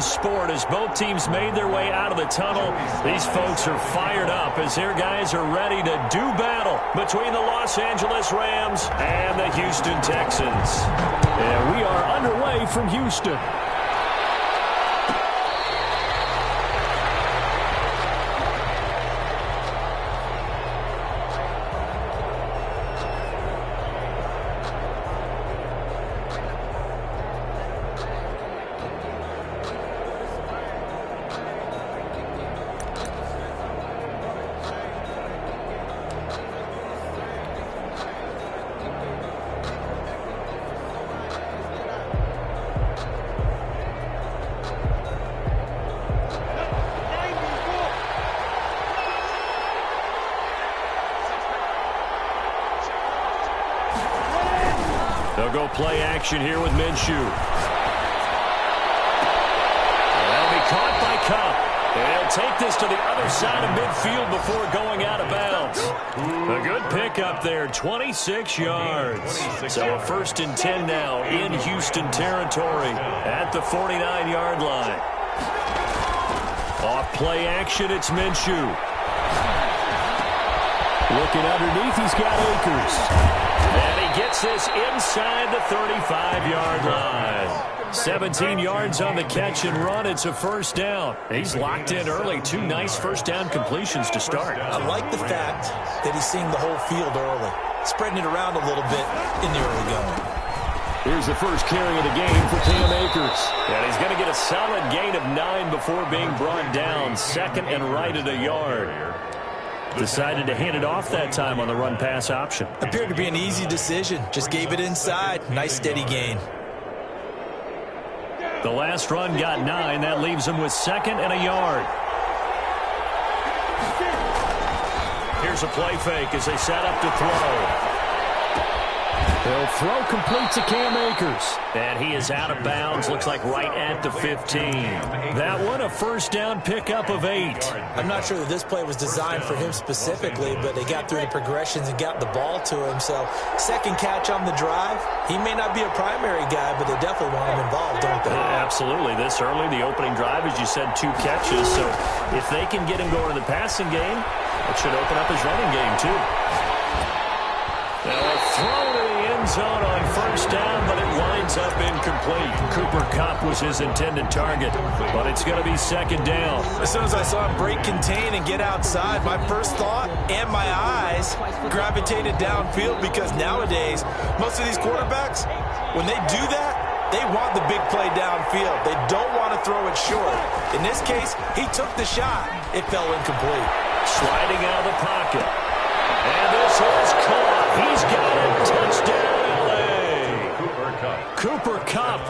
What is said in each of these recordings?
fun sport as both teams made their way out of the tunnel. These folks are fired up as their guys are ready to do battle between the Los Angeles Rams and the Houston Texans. And we are underway from Houston. They'll go play action here with Minshew. That'll be caught by Cup. They'll take this to the other side of midfield before going out of bounds. A good pickup there, 26 yards. So a 1st and 10 now in Houston territory at the 49-yard line. Off play action, it's Minshew. Looking underneath, he's got Akers. And he gets this inside the 35-yard line. 17 yards on the catch and run. It's a 1st down. He's locked in early. 2 nice 1st down completions to start. I like the fact that he's seeing the whole field early, spreading it around a little bit in the early going. Here's the first carry of the game for Cam Akers. And he's going to get a solid gain of 9 before being brought down. 2nd and right at a yard. Decided to hand it off that time on the run-pass option. Appeared to be an easy decision. Just gave it inside. Nice steady gain. The last run got 9. That leaves him with 2nd and a yard. Here's a play fake as they set up to throw. They'll throw complete to Cam Akers. And he is out of bounds. Looks like right at the 15. That one a 1st down pickup of 8. I'm not sure that this play was designed for him specifically, but they got through the progressions and got the ball to him. So 2nd catch on the drive. He may not be a primary guy, but they definitely want him involved, don't they? Absolutely. This early, the opening drive, as you said, 2 catches. So if they can get him going in the passing game, it should open up his running game too. Now a throw to the end zone on 1st down, but it winds up incomplete. Cooper Kupp was his intended target, but it's going to be 2nd down. As soon as I saw him break contain and get outside, my first thought and my eyes gravitated downfield, because nowadays, most of these quarterbacks, when they do that, they want the big play downfield. They don't want to throw it short. In this case, he took the shot. It fell incomplete. Sliding out of the pocket. And this is caught. He's got it. Touchdown, L.A. Cooper Kupp,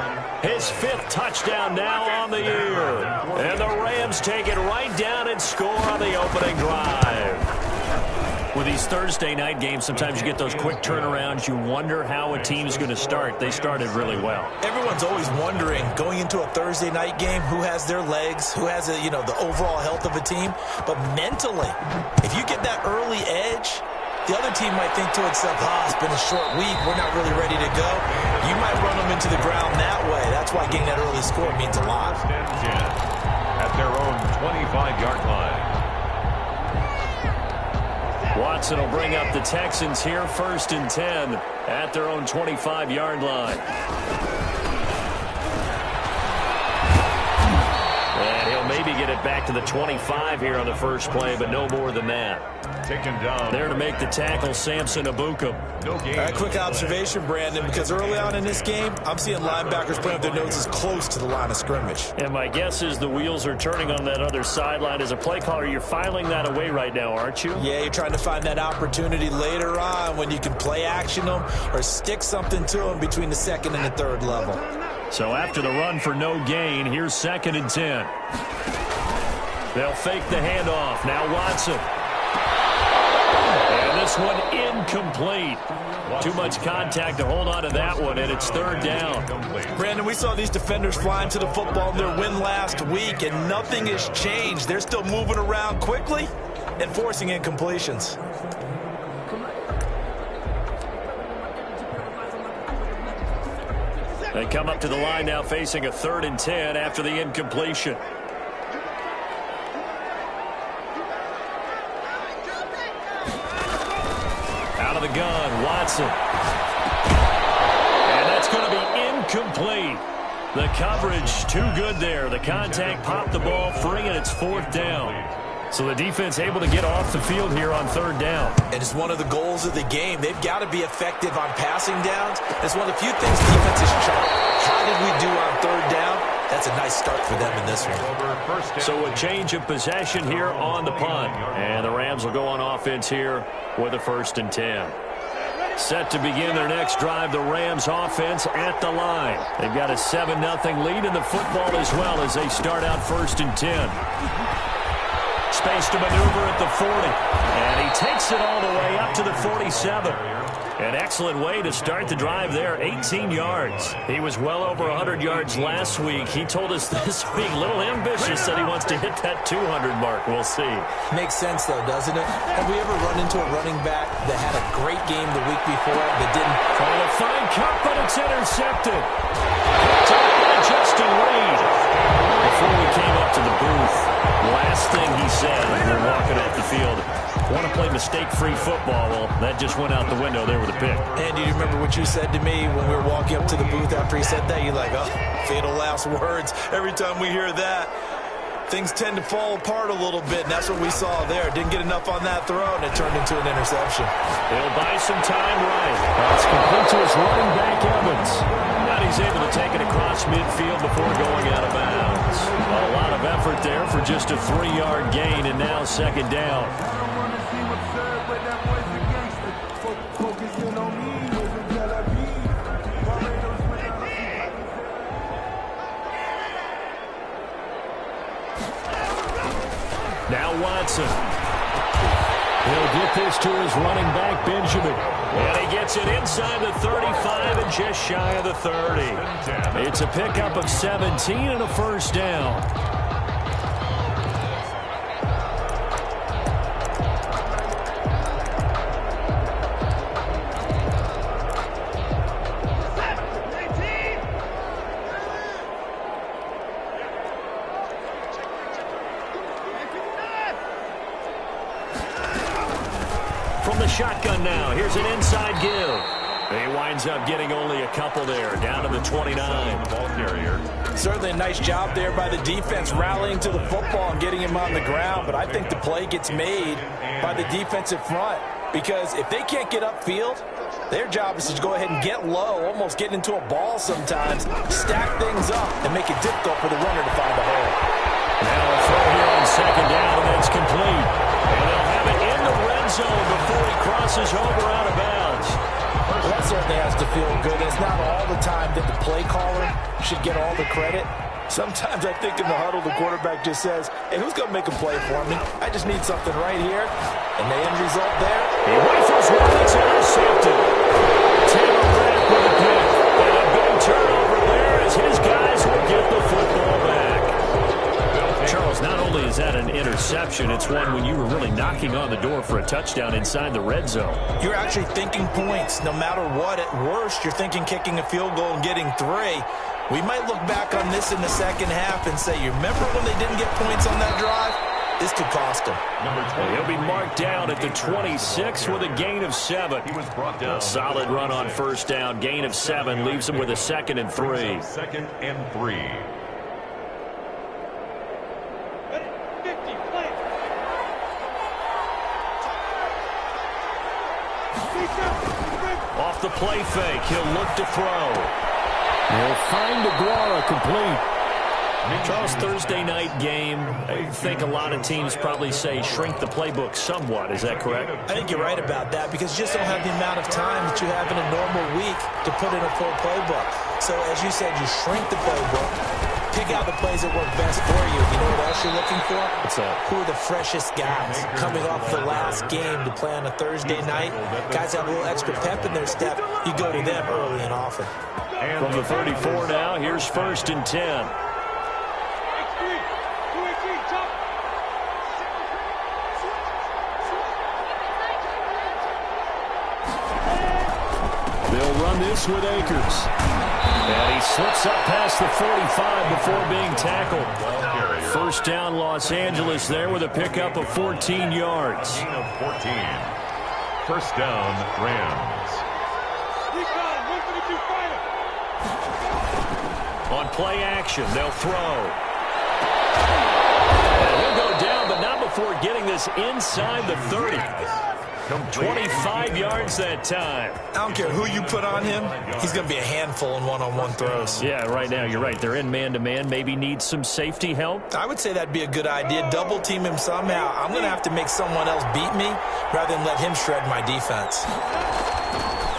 his 5th touchdown now on the year. And the Rams take it right down and score on the opening drive. With these Thursday night games, sometimes you get those quick turnarounds. You wonder how a team's going to start. They started really well. Everyone's always wondering, going into a Thursday night game, who has their legs, who has the overall health of a team. But mentally, if you get that early edge, the other team might think to itself, it's been a short week, we're not really ready to go. You might run them into the ground that way. That's why getting that early score means a lot. At their own 25-yard line. Watson will bring up the Texans here, 1st and 10 at their own 25-yard line. And he'll maybe get it back to the 25 here on the first play, but no more than that. Taken down. There to make the tackle, Samson Ebukam. No gain. Quick observation, Brandon, because early on in this game, I'm seeing linebackers putting up their noses close to the line of scrimmage. And my guess is the wheels are turning on that other sideline. As a play caller, you're filing that away right now, aren't you? Yeah, you're trying to find that opportunity later on when you can play action them or stick something to them between the 2nd and the 3rd level. So after the run for no gain, here's 2nd and 10. They'll fake the handoff. Now Watson. And this one incomplete. Too much contact to hold on to that one, and it's 3rd down. Brandon, we saw these defenders flying to the football in their win last week, and nothing has changed. They're still moving around quickly and forcing incompletions. They come up to the line now facing a 3rd and 10 after the incompletion. Out of the gun, Watson. And that's going to be incomplete. The coverage too good there. The contact popped the ball free, and it's 4th down. So the defense able to get off the field here on 3rd down. And it's one of the goals of the game. They've got to be effective on passing downs. It's one of the few things defenses try. How did we do on 3rd down? That's a nice start for them in this one. So a change of possession here on the punt. And the Rams will go on offense here with a 1st and 10. Set to begin their next drive, the Rams offense at the line. They've got a 7-0 lead in the football as well as they start out 1st and 10. Space to maneuver at the 40. And he takes it all the way up to the 47. An excellent way to start the drive there, 18 yards. He was well over 100 yards last week. He told us this week, a little ambitious, that he wants to hit that 200 mark. We'll see. Makes sense, though, doesn't it? Have we ever run into a running back that had a great game the week before that didn't? Trying to find Cup, but it's intercepted. Picked up by Justin Reed. Before we came up to the booth, last thing he said as we're walking off the field, want to play mistake-free football. Well, that just went out the window there with a pick. And do you remember what you said to me when we were walking up to the booth after he said that? You're like, oh, fatal last words. Every time we hear that, things tend to fall apart a little bit, and that's what we saw there. Didn't get enough on that throw, and it turned into an interception. He'll buy some time right. That's complete to his running back, Evans. And he's able to take it across midfield before going out of bounds. A lot of effort there for just a 3-yard gain, and now 2nd down. Now Watson. He'll get this to his running back, Benjamin. And he gets it inside the 35 and just shy of the 30. It's a pickup of 17 and a 1st down. Shotgun now. Here's an inside give. He winds up getting only a couple there, down to the 29. Ball carrier. Certainly a nice job there by the defense, rallying to the football and getting him on the ground. But I think the play gets made by the defensive front, because if they can't get upfield, their job is to go ahead and get low, almost get into a ball sometimes, stack things up, and make it difficult for the runner to find a hole. Now a throw here on 2nd down, and it's complete. And they'll have it in the red zone before he crosses over out of bounds. Well, that certainly has to feel good. It's not all the time that the play caller should get all the credit. Sometimes I think in the huddle, the quarterback just says, hey, who's going to make a play for me? I just need something right here. And the end result there. He rifles one. It's intercepted. Taylor back with a pick. And a big turnover there as his guys will get the football back. Charles, not only is that an interception, it's one when you were really knocking on the door for a touchdown inside the red zone. You're actually thinking points. No matter what, at worst, you're thinking kicking a field goal and getting 3. We might look back on this in the second half and say, you remember when they didn't get points on that drive? This could cost them. He'll be marked down at the 26 with a gain of 7. He was brought down. A solid run on 1st down. Gain of 7 leaves him with a 2nd and 3. 2nd and 3. Off the play fake, he'll look to throw. He'll find Aguara complete. Charles, Thursday night game, I think a lot of teams probably say shrink the playbook somewhat. Is that correct? I think you're right about that, because you just don't have the amount of time that you have in a normal week to put in a full playbook. So, as you said, you shrink the playbook, pick out the plays that work best for you. You know what else you're looking for? What's that? Who are the freshest guys coming off the last game to play on a Thursday night? Guys have a little extra pep in their step. You go to them early and often. From the 34 now, here's 1st and 10. They'll run this with Akers. And he slips up past the 45 before being tackled. First down, Los Angeles there with a pickup of 14 yards. Gain of 14. First down, Rams. On play action, they'll throw. And he'll go down, but not before getting this inside the 30. 25 yards that time. I don't care who you put on him. He's going to be a handful in one-on-one throws. Yeah, right now, you're right. They're in man-to-man. Maybe needs some safety help. I would say that'd be a good idea. Double team him somehow. I'm going to have to make someone else beat me rather than let him shred my defense.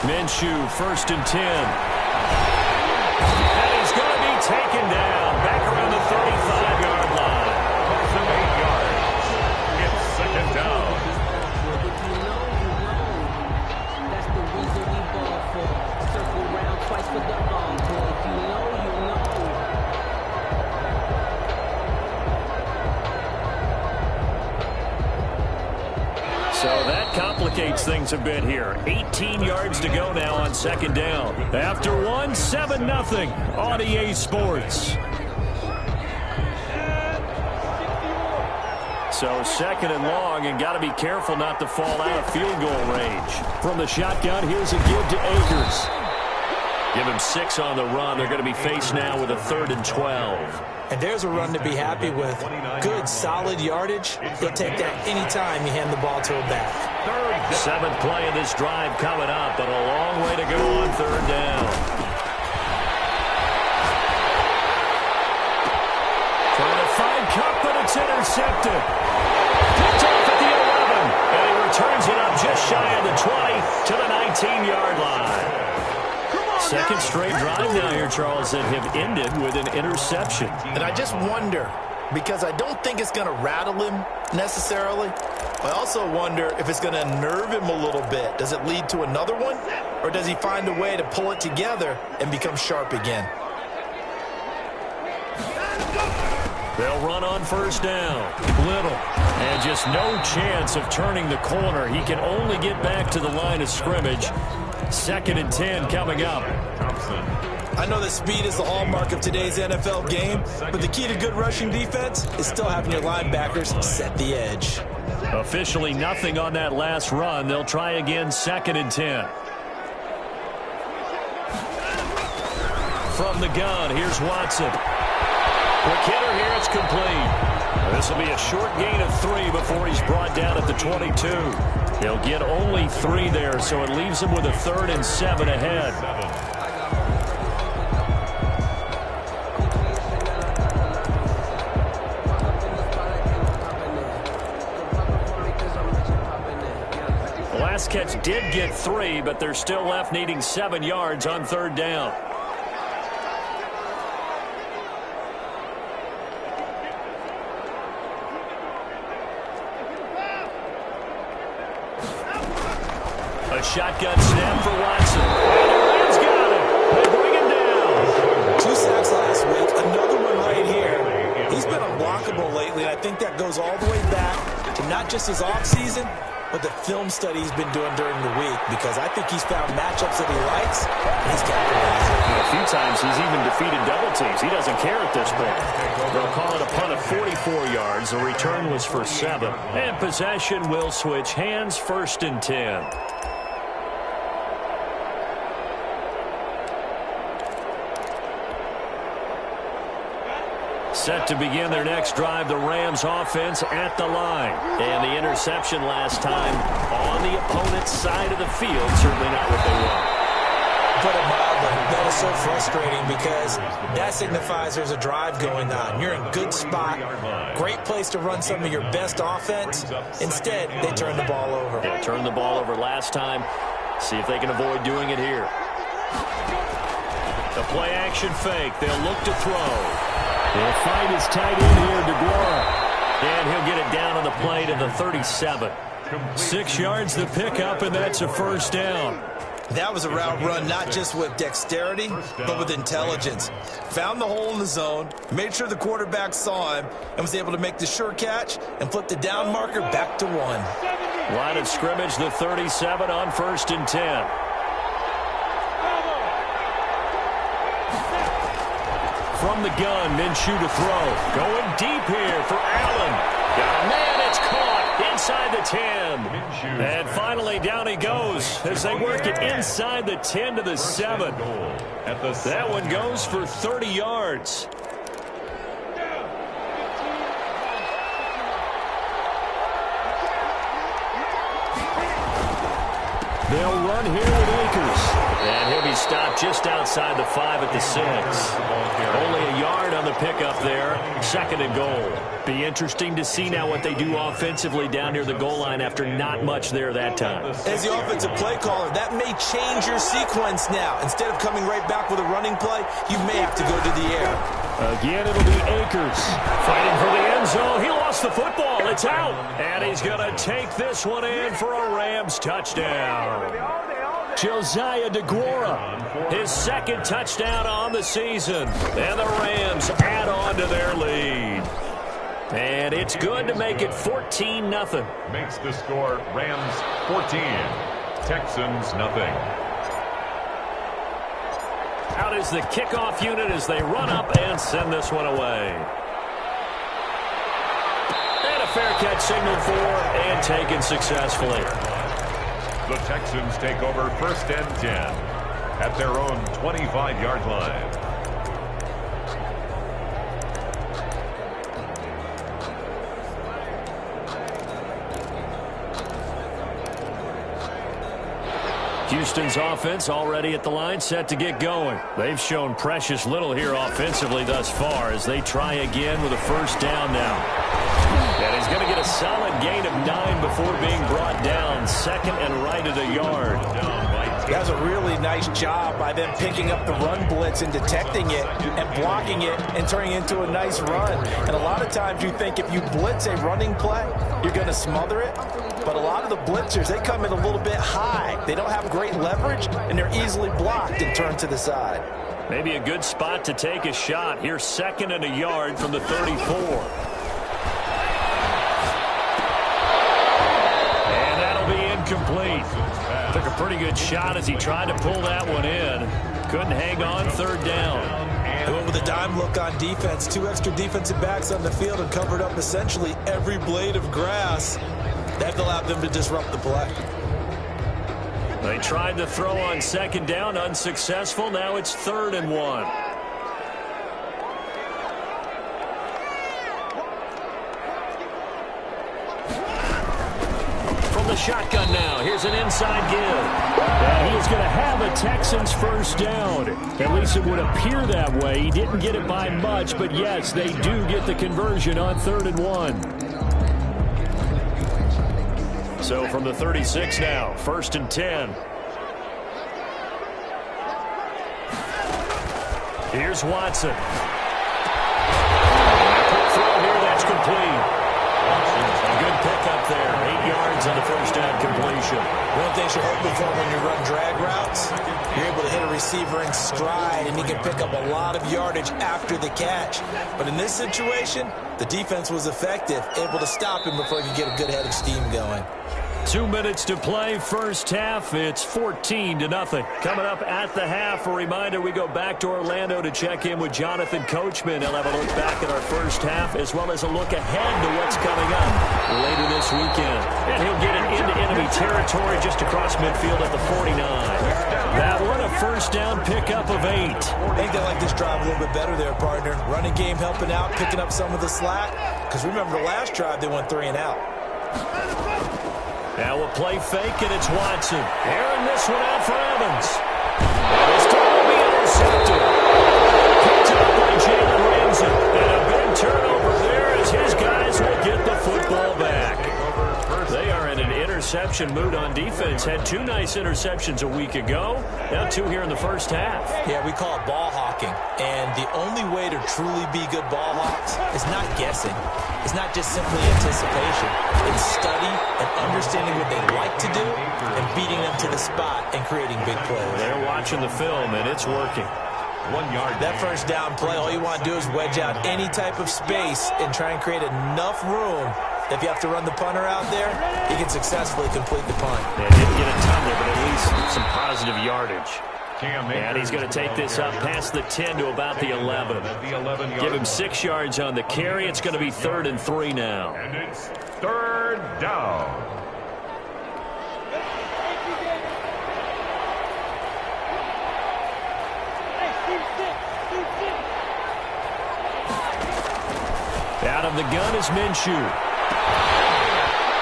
Minshew, 1st and 10. And he's going to be taken down. Back around the 35-yard line. Loss of 8 yards. It's second down. So that complicates things a bit here. 18 yards to go now on 2nd down. After 7-0 on EA Sports. So 2nd and long, and got to be careful not to fall out of field goal range. From the shotgun, here's a give to Akers. Give him 6 on the run. They're going to be faced now with a 3rd and 12. And there's a run to be happy with. Good, solid yardage. He'll take that any time you hand the ball to a back. 7th play of this drive coming up, but a long way to go on 3rd down. Trying to find Cup, but it's intercepted. Picked off at the 11, and he returns it up just shy of the 20 to the 19-yard line. Second straight drive now here, Charles, that have ended with an interception. And I just wonder, because I don't think it's going to rattle him necessarily. I also wonder if it's going to unnerve him a little bit. Does it lead to another one? Or does he find a way to pull it together and become sharp again? They'll run on 1st down. Little. And just no chance of turning the corner. He can only get back to the line of scrimmage. 2nd and 10 coming up. I know that speed is the hallmark of today's NFL game, but the key to good rushing defense is still having your linebackers set the edge. Officially nothing on that last run. They'll try again 2nd and 10. From the gun, here's Watson. Quick hitter here, it's complete. This will be a short gain of 3 before he's brought down at the 22. He'll get only 3 there, so it leaves him with a 3rd and 7 ahead. The last catch did get 3, but they're still left needing 7 yards on 3rd down. A shotgun snap for Watson. And the Rams got it. They bring him down. 2 sacks last week. Another one right here. He's been unblockable lately, and I think that goes all the way back to not just his offseason, but the film study he's been doing during the week, because I think he's found matchups that he likes, and he's capitalizing. A few times he's even defeated double teams. He doesn't care at this point. They'll call it a punt of 44 yards. The return was for 7. And possession will switch hands. 1st and 10. Set to begin their next drive, the Rams offense at the line. And the interception last time on the opponent's side of the field. Certainly not what they want. Put it mildly, that is so frustrating because that signifies there's a drive going on. You're in good spot, great place to run some of your best offense. Instead, they turn the ball over. Yeah, turned the ball over last time. See if they can avoid doing it here. The play action fake. They'll look to throw. They'll find his tight end here, DeGuara. And he'll get it down on the play to the 37. 6 yards the pickup, and that's a 1st down. That was a route run not just with dexterity, but with intelligence. Found the hole in the zone, made sure the quarterback saw him, and was able to make the sure catch and flip the down marker back to 1. Line of scrimmage, the 37 on 1st and 10. from the gun, Minshew to throw. Going deep here for Allen. Got a man, it's caught inside the 10. And finally down he goes as they work it inside the 10 to the 7. That one goes for 30 yards. They'll run here with Akers. And he'll be stopped just outside the 5 at the 6. Only a yard on the pickup there. 2nd and goal. Be interesting to see now what they do offensively down near the goal line after not much there that time. As the offensive play caller, that may change your sequence now. Instead of coming right back with a running play, you may have to go to the air. Again, it'll be Akers fighting for the end zone. He lost the football. It's out. And he's going to take this one in for a Rams touchdown. Josiah DeGuara, his 2nd touchdown on the season. And the Rams add on to their lead. And it's good to make it 14-0. Makes the score Rams 14, Texans nothing. Out is the kickoff unit as they run up and send this one away. And a fair catch signaled for and taken successfully. The Texans take over 1st and 10 at their own 25-yard line. Houston's offense already at the line, set to get going. They've shown precious little here offensively thus far as they try again with a 1st down now. And he's going to get a solid gain of 9 before being brought down. 2nd and right at a yard. That was a really nice job by them picking up the run blitz and detecting it and blocking it and turning it into a nice run. And a lot of times you think if you blitz a running play, you're going to smother it. But a lot of the blitzers, they come in a little bit high. They don't have great leverage, and they're easily blocked and turned to the side. Maybe a good spot to take a shot. Here's 2nd and a yard from the 34. And that'll be incomplete. Took a pretty good shot as he tried to pull that one in. Couldn't hang on. 3rd down. They went with a dime look on defense. 2 extra defensive backs on the field and covered up essentially every blade of grass. That allowed them to disrupt the play. They tried to throw on 2nd down, unsuccessful. Now it's 3rd and 1. From the shotgun now, here's an inside give. And he is going to have a Texans 1st down. At least it would appear that way. He didn't get it by much, but yes, they do get the conversion on 3rd and 1. So from the 36 now, 1st and 10. Here's Watson. Quick throw here, that's complete. A good pickup there. 8 yards on the 1st down completion. One thing you're hoping for when you run drag routes, you're able to hit a receiver in stride, and he can pick up a lot of yardage after the catch. But in this situation, the defense was effective, able to stop him before he could get a good head of steam going. 2 minutes to play, 1st half. It's 14-0. Coming up at the half, a reminder, we go back to Orlando to check in with Jonathan Coachman. He'll have a look back at our 1st half, as well as a look ahead to what's coming up later this weekend. And he'll get it into enemy territory just across midfield at the 49. That one, a 1st down pickup of 8. I think they like this drive a little bit better there, partner. Running game helping out, picking up some of the slack. Because remember, the last drive, they went 3 and out. Now a play fake, and it's Watson. Airing this one out for Evans. And this time will be intercepted. Picked up by Jalen Ramsey. And a big turnover there as his guys will get the football back. They are in an interception mood on defense. Had 2 nice interceptions a week ago. Now 2 here in the 1st half. Yeah, we call it ball hawking. And the only way to truly be good ball hawks is not guessing. It's not just simply anticipation. It's study and understanding what they like to do and beating them to the spot and creating big plays. They're watching the film, and it's working. 1 yard. That 1st down play, all you want to do is wedge out any type of space and try and create enough room. If you have to run the punter out there, he can successfully complete the punt. They didn't get a ton there, but at least some positive yardage. And he's going to take this up past the 10 to about the 11. Give him 6 yards on the carry. It's going to be 3rd and 3 now. And it's 3rd down. Out of the gun is Minshew.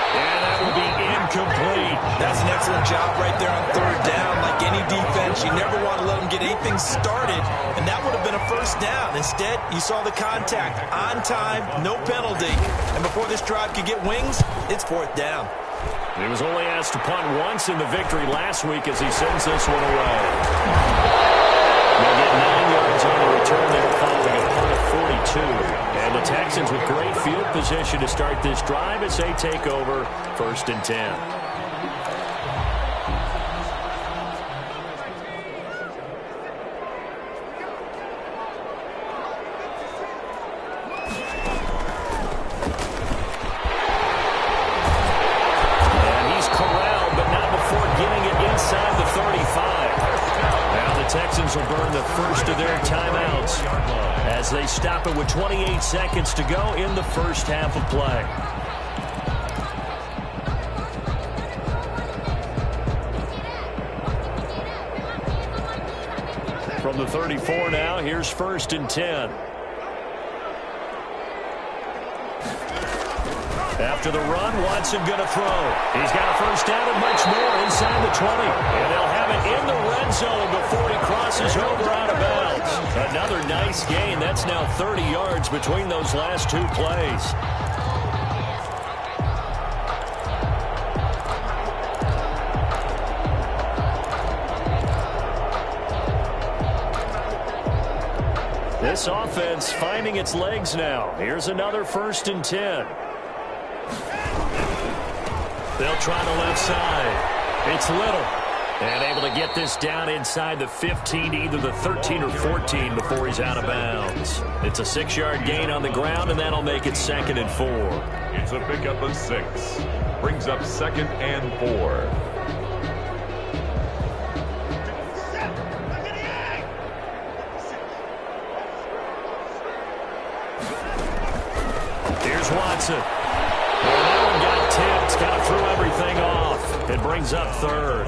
And that will be incomplete. That's an excellent job right there on 3rd down. Like any defense, you never want to let them get anything started, and that would have been a 1st down. Instead, you saw the contact on time, no penalty. And before this drive could get wings, it's 4th down. He was only asked to punt once in the victory last week as he sends this one away. They'll get 9 yards on the return there following a punt of 42. And the Texans with great field position to start this drive as they take over 1st and 10. Texans will burn the first of their timeouts as they stop it with 28 seconds to go in the first half of play. From the 34 now, here's 1st and 10. After the run, Watson going to throw. He's got a 1st down and much more inside the 20. And they'll have it in the red zone before he crosses over out of bounds. Another nice gain. That's now 30 yards between those last 2 plays. This offense finding its legs now. Here's another 1st and 10. They'll try the left side. It's Little. And able to get this down inside the 15 to either the 13 or 14 before he's out of bounds. It's a 6-yard gain on the ground, and that'll make it 2nd and 4. It's a pickup of 6. Brings up 2nd and 4. Here's Watson. Well, that one got tipped. Kind of threw everything off. It brings up 3rd.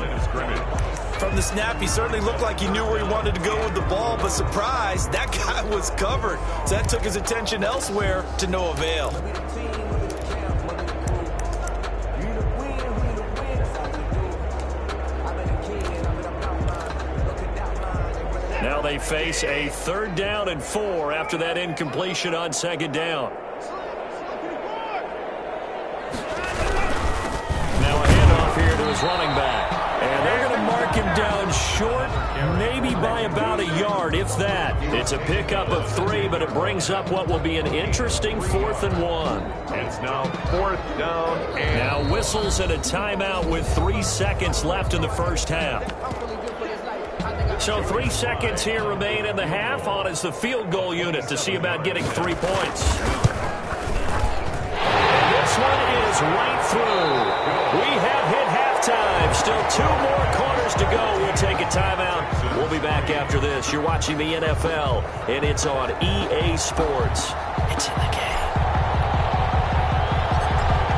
From the snap, he certainly looked like he knew where he wanted to go with the ball, but surprise, that guy was covered. So that took his attention elsewhere to no avail. Now they face a 3rd down and 4 after that incompletion on 2nd down. Running back. And they're going to mark him down short, maybe by about a yard, if that. It's a pickup of 3, but it brings up what will be an interesting 4th and 1. It's now 4th down. And now whistles and a timeout with 3 seconds left in the first half. So 3 seconds here remain in the half. On is the field goal unit to see about getting 3 points. And this one is right through. We have hit halftime. Still 2 more quarters to go. We'll take a timeout. We'll be back after this. You're watching the NFL, and it's on EA Sports. It's in the game.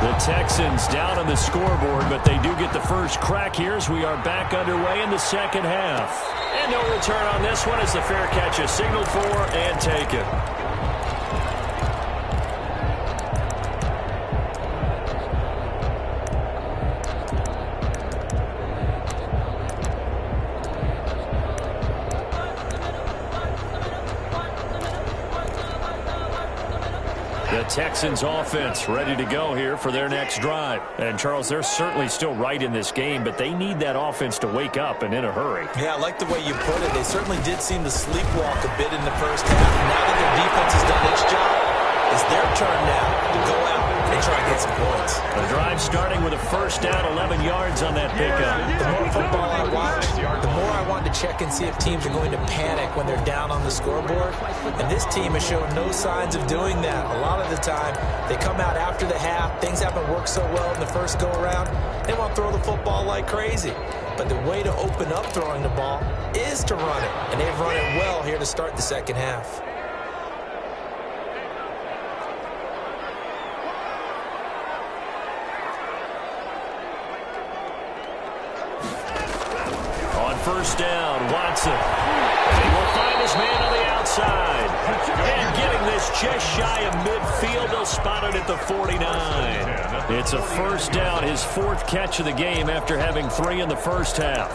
The Texans down on the scoreboard, but they do get the first crack here as we are back underway in the second half. And no return on this one as the fair catch is signaled for and taken. The Texans offense ready to go here for their next drive. And, Charles, they're certainly still right in this game, but they need that offense to wake up and in a hurry. Yeah, I like the way you put it. They certainly did seem to sleepwalk a bit in the first half. Now that their defense has done its job, it's their turn now to go out and try and get some points. The drive starting with a 1st down, 11 yards on that pickup. The more football I watch, the more I want to check and see if teams are going to panic when they're down on the scoreboard. And this team has shown no signs of doing that. A lot of the time, they come out after the half. Things haven't worked so well in the first go-around. They want to throw the football like crazy. But the way to open up throwing the ball is to run it. And they've run it well here to start the second half. On first down, Watson. He will find his man on the outside. And getting this just shy of midfield, they'll spot it at the 49. It's a first down, his 4th catch of the game after having 3 in the first half.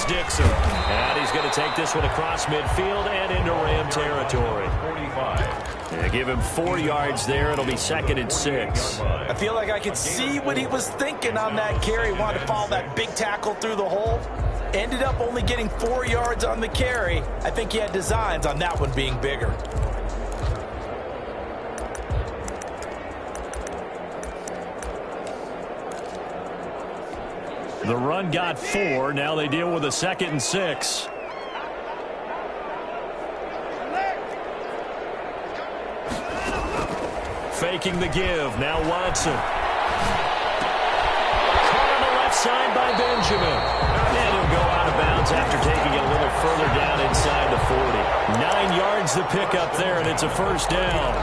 Dixon. And he's going to take this one across midfield and into Ram territory. 45. Yeah, give him 4 yards there. It'll be 2nd and 6. I feel like I could see what he was thinking on that carry. Wanted to follow that big tackle through the hole. Ended up only getting 4 yards on the carry. I think he had designs on that one being bigger. The run got 4. Now they deal with a 2nd and 6. Faking the give. Now Watson. Caught on the left side by Benjamin. And he'll go out of bounds after taking it a little further down inside the 40. 9 yards the pickup there, and it's a first down.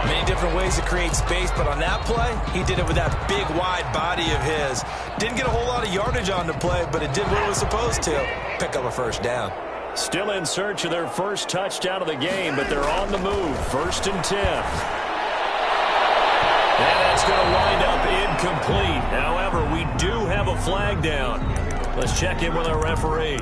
Many different ways to create space, but on that play, he did it with that big, wide body of his. Didn't get a whole lot of yardage on the play, but it did what it was supposed to. Pick up a first down. Still in search of their first touchdown of the game, but they're on the move. 1st and 10. And that's going to wind up incomplete. However, we do have a flag down. Let's check in with our referee.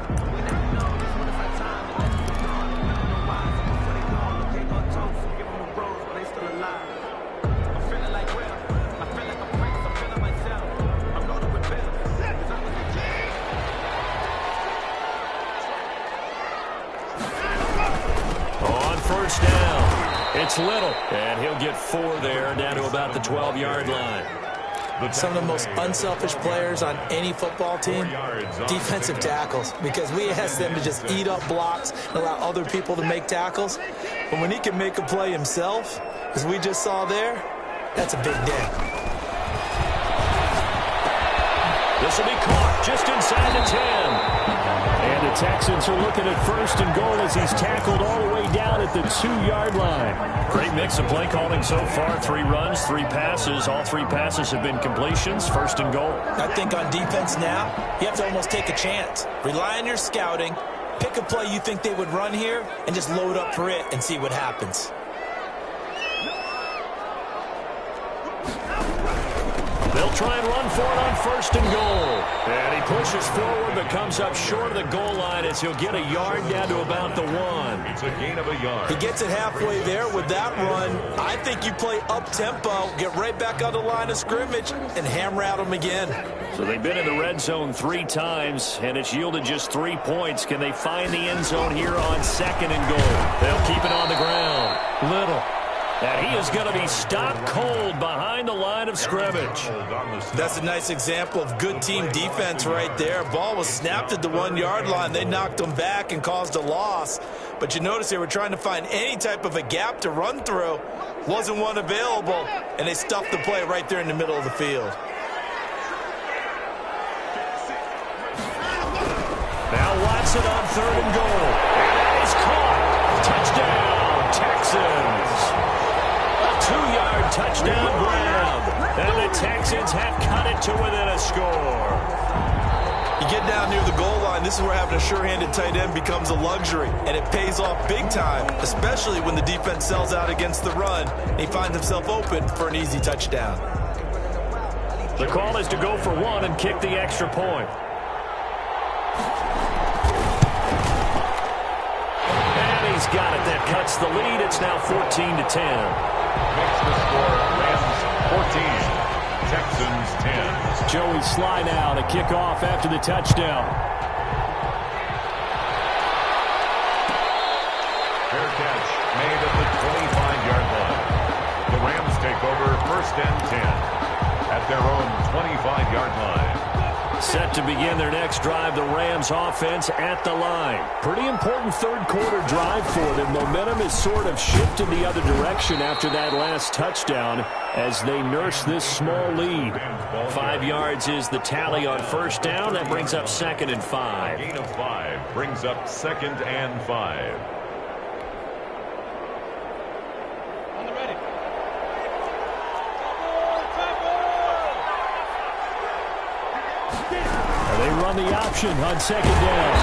First down. It's Little. And he'll get 4 there, down to about the 12-yard line. Some of the most unselfish players on any football team, defensive tackles, because we ask them to just eat up blocks and allow other people to make tackles. But when he can make a play himself, as we just saw there, that's a big day. This will be caught just inside the 10. And the Texans are looking at 1st and goal as he's tackled all the way down at the 2-yard line. Great mix of play calling so far. 3 runs, 3 passes. All 3 passes have been completions. 1st and goal. I think on defense now, you have to almost take a chance. Rely on your scouting. Pick a play you think they would run here and just load up for it and see what happens. They'll try and run for it on 1st and goal. And he pushes forward but comes up short of the goal line as he'll get a yard down to about the 1. It's a gain of a yard. He gets it halfway there with that run. I think you play up-tempo, get right back on the line of scrimmage, and hammer at him again. So they've been in the red zone 3 times, and it's yielded just 3 points. Can they find the end zone here on 2nd and goal? They'll keep it on the ground. Little. And he is going to be stopped cold behind the line of scrimmage. That's a nice example of good team defense right there. Ball was snapped at the 1-yard line. They knocked him back and caused a loss. But you notice they were trying to find any type of a gap to run through. Wasn't one available, and they stuffed the play right there in the middle of the field. Now Watson on 3rd and goal. And that is caught. Touchdown, Texans. 2-yard touchdown grab. And the Texans have cut it to within a score. You get down near the goal line, this is where having a sure-handed tight end becomes a luxury. And it pays off big time, especially when the defense sells out against the run. And he finds himself open for an easy touchdown. The call is to go for 1 and kick the extra point. And he's got it. That cuts the lead. It's now 14-10. Makes the score Rams 14, Texans 10. Joey Sly now to kick off after the touchdown. Fair catch made at the 25-yard line. The Rams take over 1st and 10 at their own 25-yard line. Set to begin their next drive, the Rams offense at the line. Pretty important third quarter drive for them. Momentum is sort of shifted the other direction after that last touchdown as they nurse this small lead. 5 yards is the tally on 1st down. That brings up 2nd and 5. Gain of 5 brings up 2nd and 5. They run the option on 2nd down.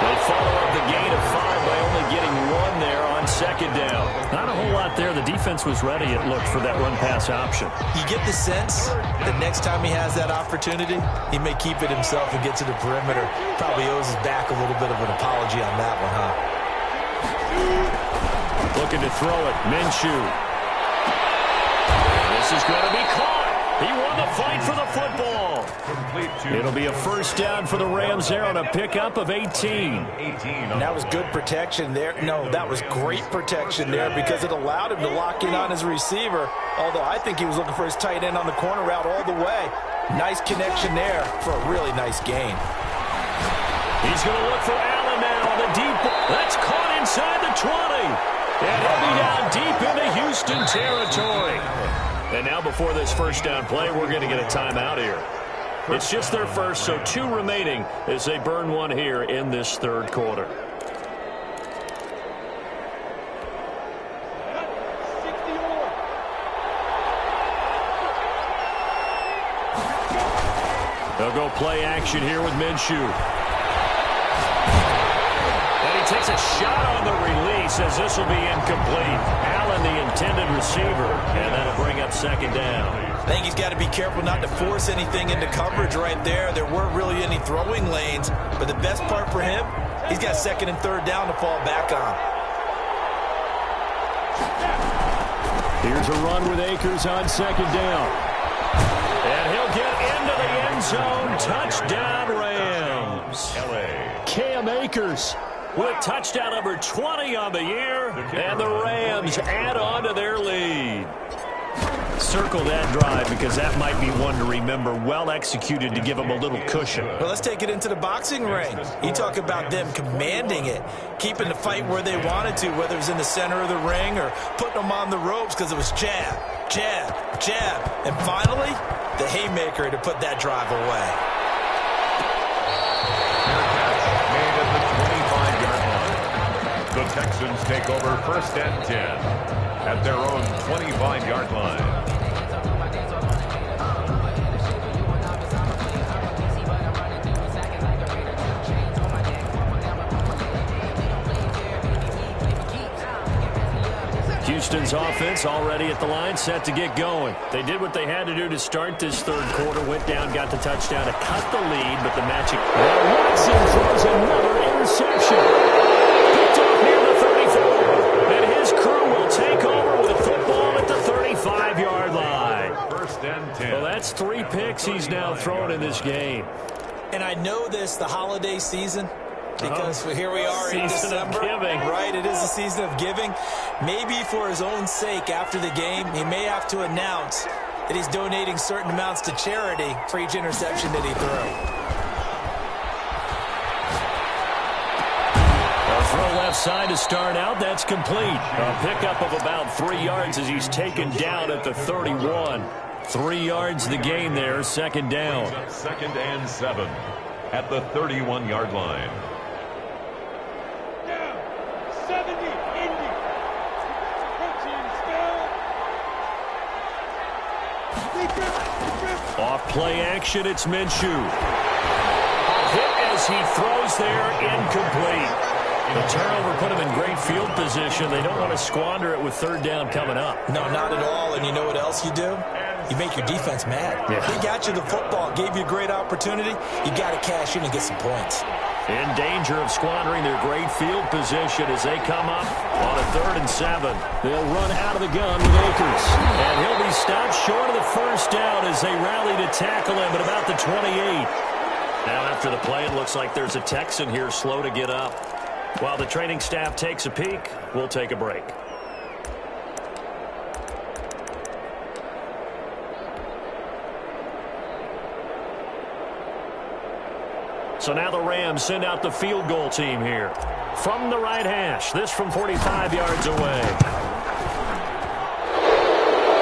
They follow up the gain of 5 by only getting 1 there on 2nd down. Not a whole lot there. The defense was ready, it looked, for that run-pass option. You get the sense that next time he has that opportunity, he may keep it himself and get to the perimeter. Probably owes his back a little bit of an apology on that one, huh? Looking to throw it. Minshew. This is going to be caught. He won the fight for the football. It'll be a 1st down for the Rams there on a pickup of 18. And that was good protection there. No, that was great protection there because it allowed him to lock in on his receiver, although I think he was looking for his tight end on the corner route all the way. Nice connection there for a really nice gain. He's going to look for Allen now on the deep. That's caught inside the 20. And he'll be down deep into Houston territory. And now before this 1st down play, we're going to get a timeout here. It's just their first, so 2 remaining as they burn 1 here in this 3rd quarter. They'll go play action here with Minshew. And he takes a shot on the release as this will be incomplete. Allen, the intended receiver, and that'll bring up 2nd down. I think he's got to be careful not to force anything into coverage right there. There weren't really any throwing lanes, but the best part for him, he's got 2nd and 3rd down to fall back on. Here's a run with Akers on 2nd down. And he'll get into the end zone. Touchdown, Rams. Cam Akers with touchdown number 20 on the year, and the Rams add on to their lead. Circle that drive because that might be one to remember. Well executed to give them a little cushion. Well, let's take it into the boxing ring. You talk about them commanding it, keeping the fight where they wanted to, whether it was in the center of the ring or putting them on the ropes because it was jab, jab, jab. And finally, the haymaker to put that drive away. The Texans take over 1st and 10 at their own 25-yard line. Houston's offense already at the line, set to get going. They did what they had to do to start this 3rd quarter, went down, got the touchdown to cut the lead, but the magic... Watson throws another interception. Picked off near the 34, and his crew will take over with the football at the 35-yard line. 1st and 10. Well, that's 3 picks he's now thrown in this game. And I know this, the holiday season, because here we are in December. Right, it is the season of giving. Maybe for his own sake after the game, he may have to announce that he's donating certain amounts to charity for each interception that he threw. Throw left side to start out. That's complete. A pickup of about 3 yards as he's taken down at the 31. 3 yards the gain there, 2nd down. 2nd and 7 at the 31-yard line. Off play action, it's Minshew. A hit as he throws there, incomplete. The turnover put him in great field position. They don't want to squander it with 3rd down coming up. No, not at all. And you know what else you do? You make your defense mad. Yeah. They got you the football, gave you a great opportunity. You got to cash in and get some points. In danger of squandering their great field position as they come up on a 3rd and 7. They'll run out of the gun with Akers. And he'll be stopped short of the 1st down as they rally to tackle him at about the 28. Now after the play, it looks like there's a Texan here slow to get up. While the training staff takes a peek, we'll take a break. So now the Rams send out the field goal team here. From the right hash, this from 45 yards away.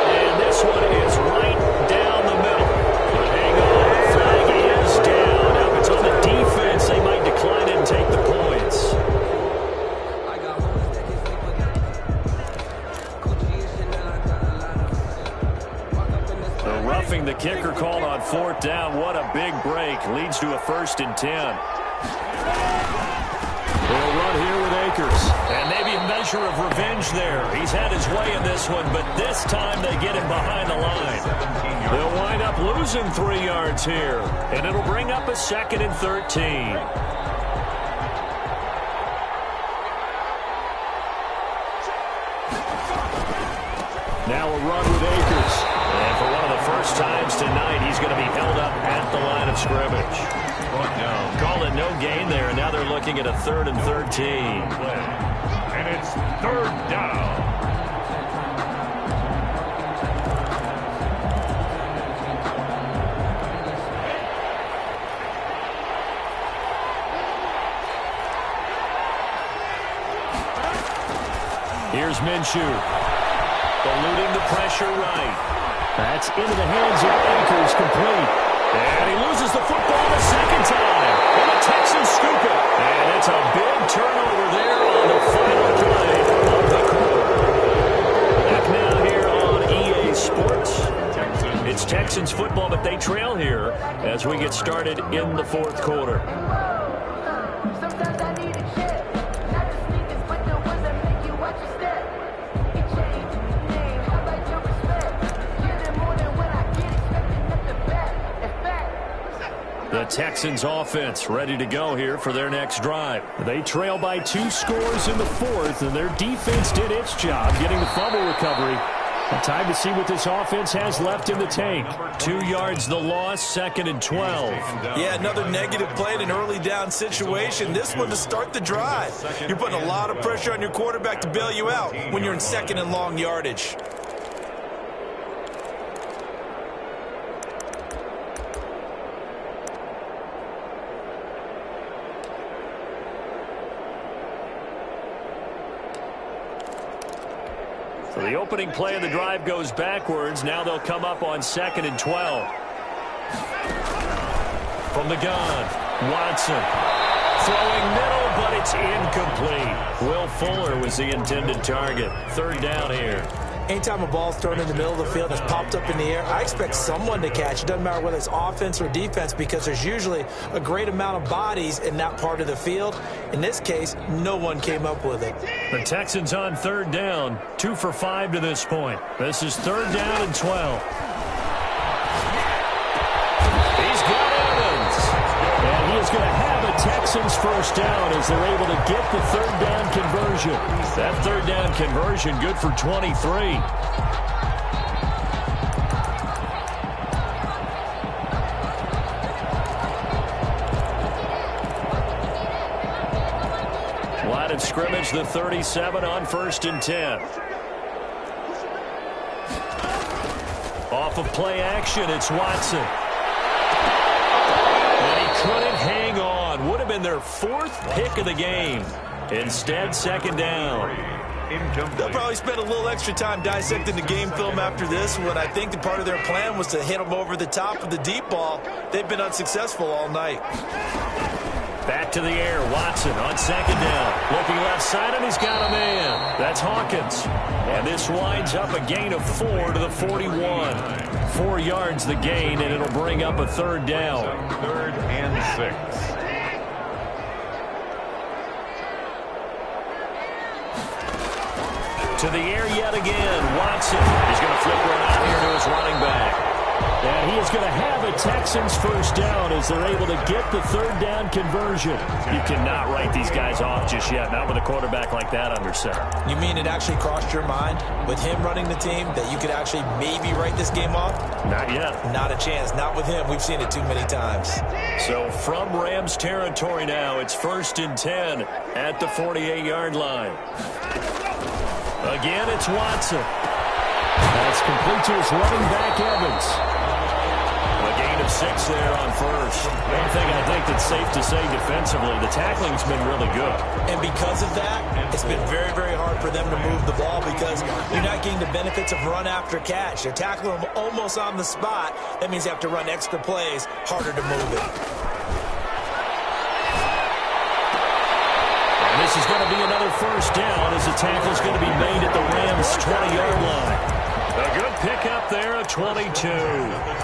And this one is right down the middle. But hang on, the flag is down. Now if it's on the defense, they might decline it and take the points. The roughing the kicker called on 4th down. What a big break. Leads to a 1st and 10. They'll run here with Akers. And maybe a measure of revenge there. He's had his way in this one, but this time they get him behind the line. They'll wind up losing 3 yards here. And it'll bring up a 2nd and 13. Now a run with Akers. And for one of the first times tonight, he's going to be held up at the line of scrimmage. Call it no gain there, and now they're looking at a 3rd and 13. And it's 3rd down. Here's Minshew. Eluding the pressure right. That's into the hands of Akers, complete. And he loses the football the 2nd time. And the Texans scoop it. And it's a big turnover there on the final play of the quarter. Back now here on EA Sports. It's Texans football, but they trail here as we get started in the 4th quarter. The Texans offense ready to go here for their next drive. They trail by 2 scores in the 4th, and their defense did its job getting the fumble recovery. And time to see what this offense has left in the tank. 2 yards the loss, 2nd and 12. Yeah, another negative play in an early down situation. This one to start the drive. You're putting a lot of pressure on your quarterback to bail you out when you're in 2nd and long yardage. So the opening play of the drive goes backwards. Now they'll come up on 2nd and 12. From the gun, Watson. Throwing middle, but it's incomplete. Will Fuller was the intended target. 3rd down here. Anytime a ball's thrown in the middle of the field and it's popped up in the air, I expect someone to catch. It doesn't matter whether it's offense or defense because there's usually a great amount of bodies in that part of the field. In this case, no one came up with it. The Texans on 3rd down, 2 for 5 to this point. This is 3rd down and 12. He's got Evans. And he is going to have a Texans 1st down as they're able to get the 3rd down conversion. That 3rd down conversion good for 23. Line of scrimmage, the 37 on 1st and 10. Off of play action, it's Watson. And he couldn't hang on. Would have been their 4th pick of the game. Instead, 2nd down. They'll probably spend a little extra time dissecting the game film after this one. I think that part of their plan was to hit them over the top of the deep ball. They've been unsuccessful all night. Back to the air, Watson on 2nd down. Looking left side, and he's got a man. That's Hawkins. And this winds up a gain of 4 to the 41. 4 yards the gain, and it'll bring up a 3rd down. 3rd and 6. To the air yet again. Watson is going to flip one out here to his running back. And he is going to have a Texans first down as they're able to get the third down conversion. You cannot write these guys off just yet, not with a quarterback like that under center. You mean it actually crossed your mind with him running the team that you could actually maybe write this game off? Not yet. Not a chance. Not with him. We've seen it too many times. So from Rams territory now, it's 1st and 10 at the 48-yard line. Again, it's Watson. That's complete to his running back, Evans. A gain of 6 there on first. One thing I think that's safe to say defensively, the tackling's been really good. And because of that, it's been very, very hard for them to move the ball because you're not getting the benefits of run after catch. They're tackling them almost on the spot. That means you have to run extra plays, harder to move it. And this is going to be another first down as the tackle's going to be made at the Rams' 20-yard line. A good pickup there at 22.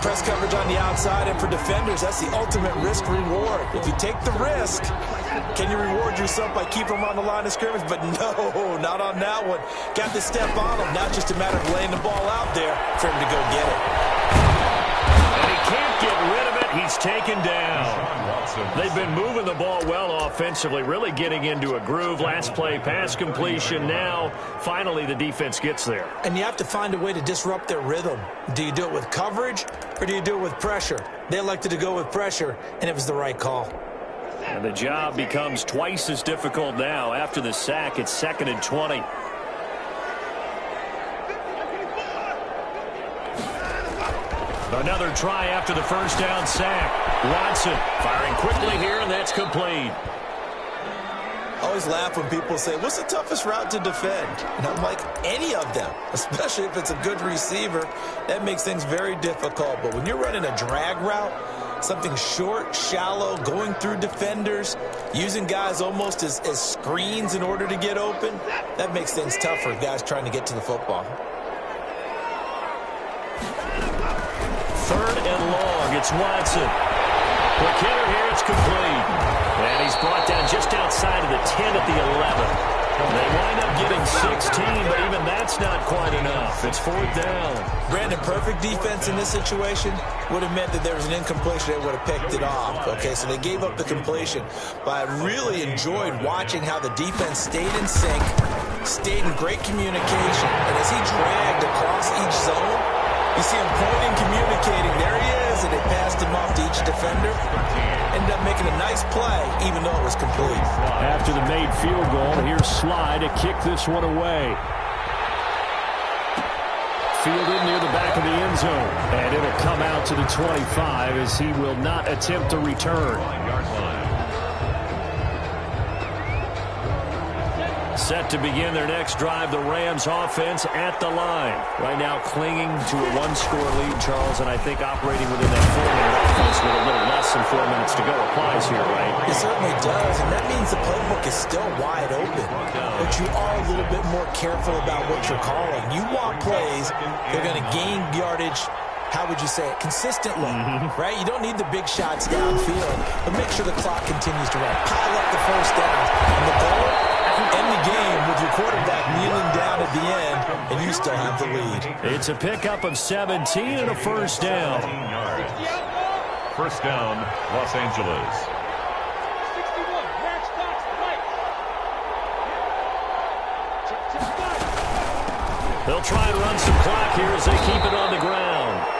Press coverage on the outside, and for defenders, that's the ultimate risk-reward. If you take the risk, can you reward yourself by keeping them on the line of scrimmage? But no, not on that one. Got to step on them. Now it's just a matter of laying the ball out there for him to go get it. And he can't get rid of it. He's taken down. They've been moving the ball well offensively, really getting into a groove. Last play, pass completion. Now, finally, the defense gets there. And you have to find a way to disrupt their rhythm. Do you do it with coverage, or do you do it with pressure? They elected to go with pressure, and it was the right call. And the job becomes twice as difficult now. After the sack, it's 2nd and 20. Another try after the first down sack. Watson firing quickly here, and that's complete. I always laugh when people say, what's the toughest route to defend? And I'm like, any of them, especially if it's a good receiver. That makes things very difficult. But when you're running a drag route, something short, shallow, going through defenders, using guys almost as screens in order to get open, that makes things tougher, guys trying to get to the football. 3rd and long. It's Watson. The killer here is complete. And he's brought down just outside of the 10 at the 11. They wind up getting 16, but even that's not quite enough. It's 4th down. Brandon, perfect defense in this situation would have meant that there was an incompletion. They would have picked it off. Okay, so they gave up the completion. But I really enjoyed watching how the defense stayed in sync, stayed in great communication. And as he dragged across each zone, you see him pointing, communicating. There he is, and they passed him off to each defender. Ended up making a nice play, even though it was complete. After the made field goal, here's Sly to kick this one away. Fielded near the back of the end zone. And it'll come out to the 25 as he will not attempt to return. Set to begin their next drive, the Rams offense at the line. Right now clinging to a 1-score lead, Charles, and I think operating within that 4-minute offense with a little less than 4 minutes to go applies here, right? It certainly does, and that means the playbook is still wide open. But you are a little bit more careful about what you're calling. You want plays that are going to gain yardage, how would you say it, consistently, right? You don't need the big shots downfield, but make sure the clock continues to run. Pile up the first down, and the goal, end the game with your quarterback kneeling down at the end, and you still have the lead. It's a pickup of 17 and a first down. First down, Los Angeles. They'll try and run some clock here as they keep it on the ground.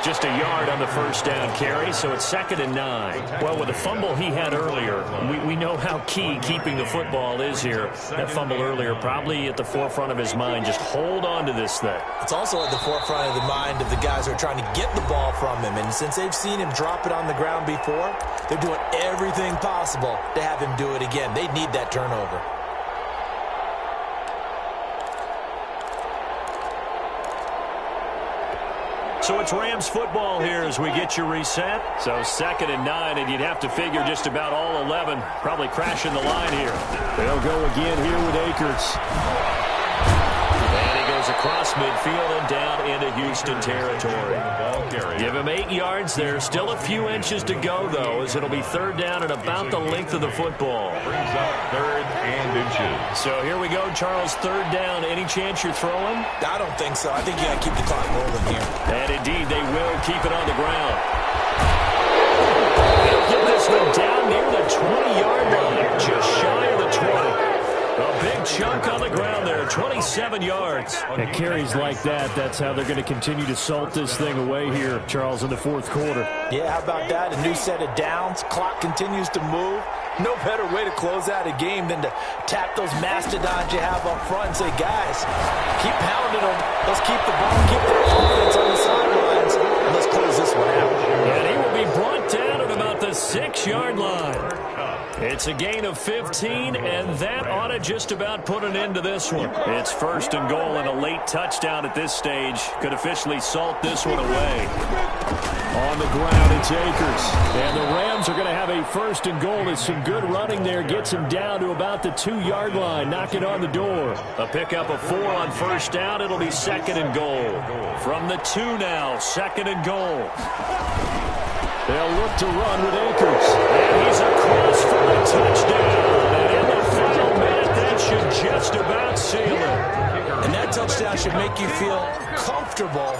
Just a yard on the first down carry, so it's 2nd and 9. Well, with the fumble he had earlier, we know how key keeping the football is here. That fumble earlier probably at the forefront of his mind. Just hold on to this thing. It's also at the forefront of the mind of the guys who are trying to get the ball from him. And since they've seen him drop it on the ground before, they're doing everything possible to have him do it again. They need that turnover. So it's Rams football here as we get you reset. So 2nd and 9, and you'd have to figure just about all 11 probably crashing the line here. They'll go again here with Akers. And he goes across midfield and down into Houston territory. Give him 8 yards there. Still a few inches to go, though, as it'll be third down and about the length of the football. Brings up third and inches. So here we go, Charles, third down. Any chance you're throwing? I don't think so. I think you got to keep the clock rolling here. And indeed, they will keep it on the ground. They'll get this one down near the 20-yard line, just shy of the 20. A big chunk on the ground there, 27 yards. And carries like that, that's how they're going to continue to salt this thing away here, Charles, in the fourth quarter. Yeah, how about that? A new set of downs. Clock continues to move. No better way to close out a game than to tap those mastodons you have up front and say, guys, keep pounding them. Let's keep the ball, keep their offense on the sidelines, and let's close this one out. And he will be brought down at about the 6-yard line. It's a gain of 15, and that ought to just about put an end to this one. It's first and goal, and a late touchdown at this stage could officially salt this one away. On the ground, it's Akers. And the Rams are going to have a first and goal. It's some good running there. Gets him down to about the 2-yard line. Knocking on the door. A pickup of 4 on first down. It'll be second and goal. From the 2 now, second and goal. They'll look to run with Akers. And he's across for the touchdown. And in the final minute, that should just about seal it. And that touchdown should make you feel comfortable.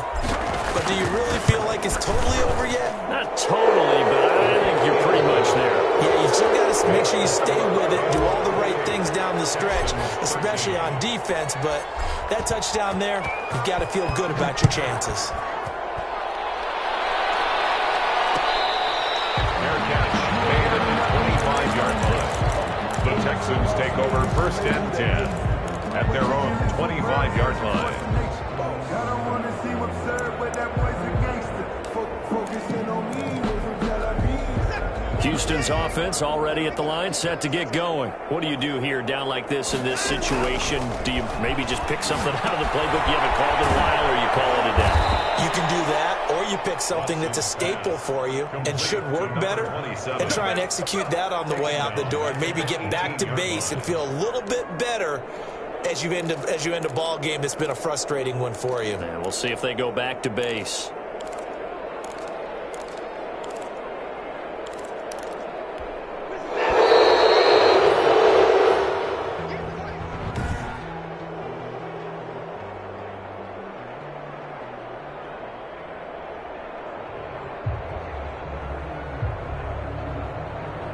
But do you really feel like it's totally over yet? Not totally, but I think you're pretty much there. Yeah, you still got to make sure you stay with it, do all the right things down the stretch, especially on defense. But that touchdown there, you've got to feel good about your chances. The Texans take over first and 10 at their own 25-yard line. Houston's offense already at the line, set to get going. What do you do here down like this in this situation? Do you maybe just pick something out of the playbook you haven't called in a while, or you call it a day? You can do that, or you pick something that's a staple for you and should work better and try and execute that on the way out the door and maybe get back to base and feel a little bit better as you end a ball game that's been a frustrating one for you. And we'll see if they go back to base.